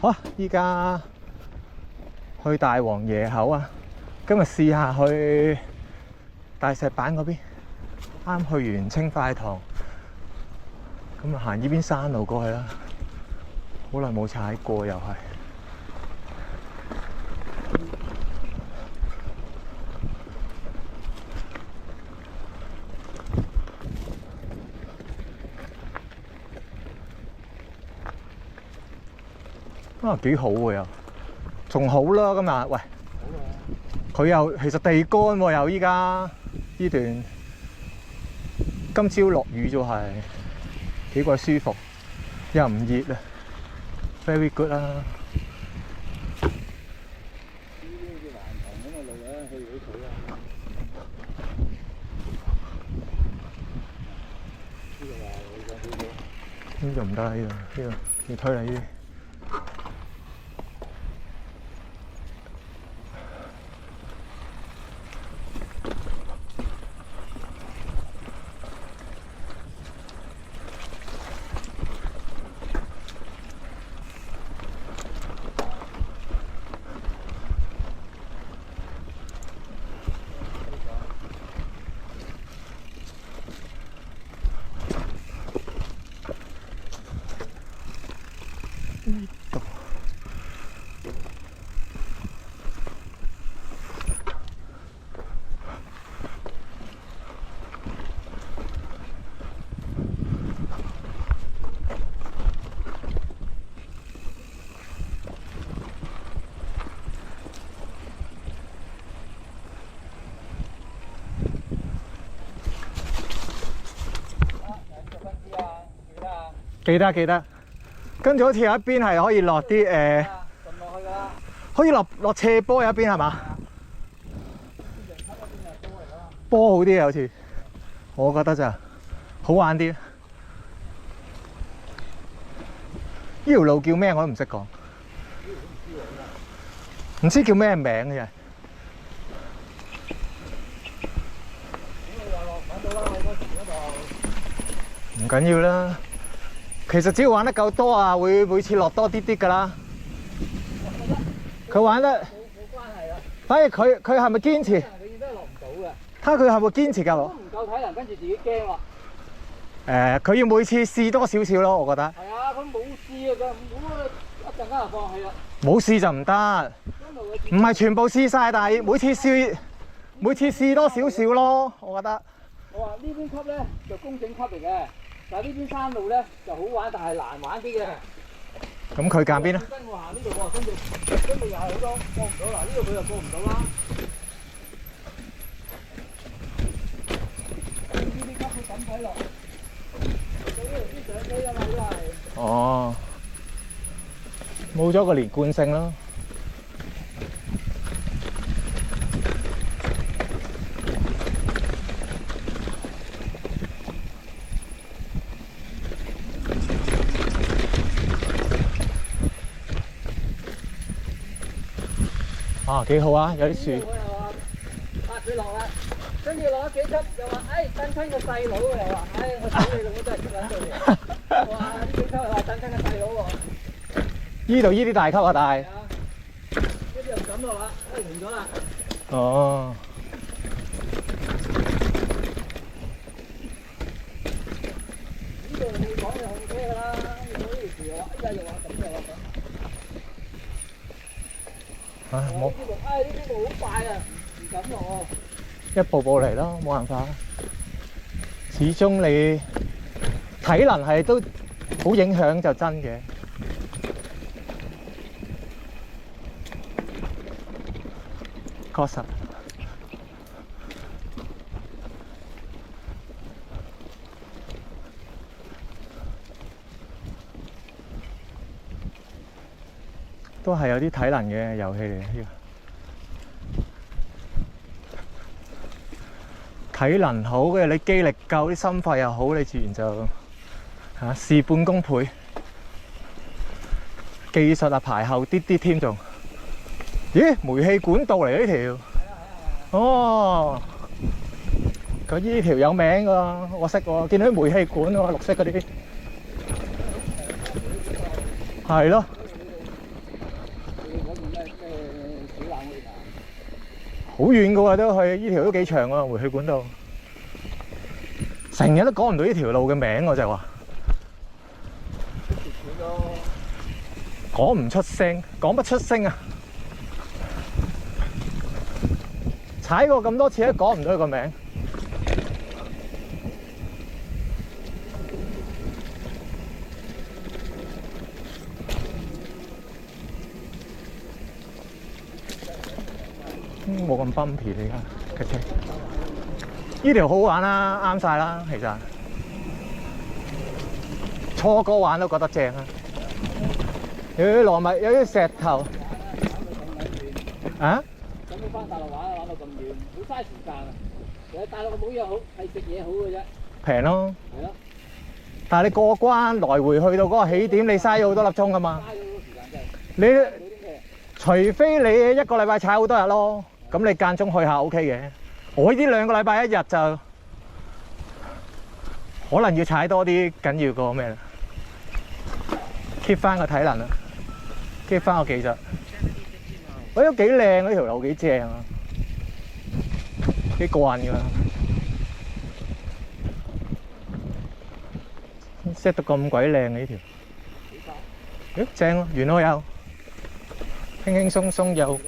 好，依家去大王爺口啊！今日試下去大石板嗰邊，啱去完青花塘，咁啊行呢邊山路過去啦。好耐冇踩過又係。啊，幾好喎又，仲好啦今日。喂，佢又其實地乾喎，又依家呢段今朝落雨咗係幾鬼舒服，又唔熱啊 ，very good 啦。呢度唔得啦，呢度要推啦呢啲。記得，跟住好似有一邊係可以落啲可以落斜坡有一邊係嘛？波好啲啊，好似我覺得就好玩啲。呢條路叫咩我都唔識講，唔知叫咩名嘅。唔緊要啦。其實只要玩得夠多啊，會每次落多啲啲㗎啦。佢玩得冇關係啦。反而佢係咪堅持？永遠都係落唔到嘅。睇下佢係咪堅持㗎？都唔夠體能，跟住自己驚喎。佢要每次試多少少咯，我覺得。係啊，佢冇試啊，佢冇一陣間就放棄啦。冇試就唔得，唔係全部試晒，但係每次試多少少咯，我覺得。我話呢邊級咧就工整級嚟嘅。但係呢邊山路咧就好玩，但係難玩啲嘅。咁佢揀邊咧？跟我行呢度喎，跟住又係好多過唔到啦。呢度佢又過唔到啦。呢啲級佢咁睇落，到呢度先上機啊嘛，都係。哦，冇咗個連貫性咯。啊，幾好啊！有啲樹。我又話拍佢落啦，跟住落咗幾級又話，震親個細佬又話，我睇你老母真係出緊到嚟。哇！呢幾級又話震親個細佬喎。呢度呢啲大級啊，大。係啊。呢啲又唔敢落啦，停咗啦。哦。呢度你講就好車㗎啦，呢條樹又話，又話咁又話咁。冇。呢啲路好快啊，唔敢落喎。一步步嚟咯，冇辦法。始終你體能係都好影響就真嘅。確實。都係有啲體能嘅遊戲嚟嘅。體能好嘅，你肌力夠，啲心肺又好，你自然就事半功倍。技術啊排後啲啲添仲。咦？煤氣管道嚟呢條？哦，佢呢條有名㗎，我識喎，見到啲煤氣管喎，綠色嗰啲。係咯。好遠噶喎都去，呢條都幾長喎，回去管道。成日都講唔到呢條路嘅名我就話。講唔出聲，講不出聲啊！踩過咁多次都講唔到佢個名。冇咁崩皮嚟㗎，架車。呢條好玩啦，啱晒啦，其實。初哥玩都覺得正啊！有啲糯米，有啲石頭。啊？有冇翻大陸玩啊？玩到咁遠，好嘥時間啊！其實大陸冇嘢好，係食嘢好嘅啫。平咯。係咯。但係你過關來回去到嗰個起點，你嘥咗好多粒鐘㗎嘛。嘥咗好多時間真係。你除非你一個禮拜踩好多日咯，咁你間中去下 OK 嘅。我呢啲2個禮拜1日就可能要踩多啲，緊要過咩啦 ？keep 翻個體能啊 ，keep 翻個技術。我覺得幾靚嗰條路，幾正啊，幾過癮㗎。set 到咁鬼靚嘅呢條，咦正喎，原來有輕輕鬆鬆有。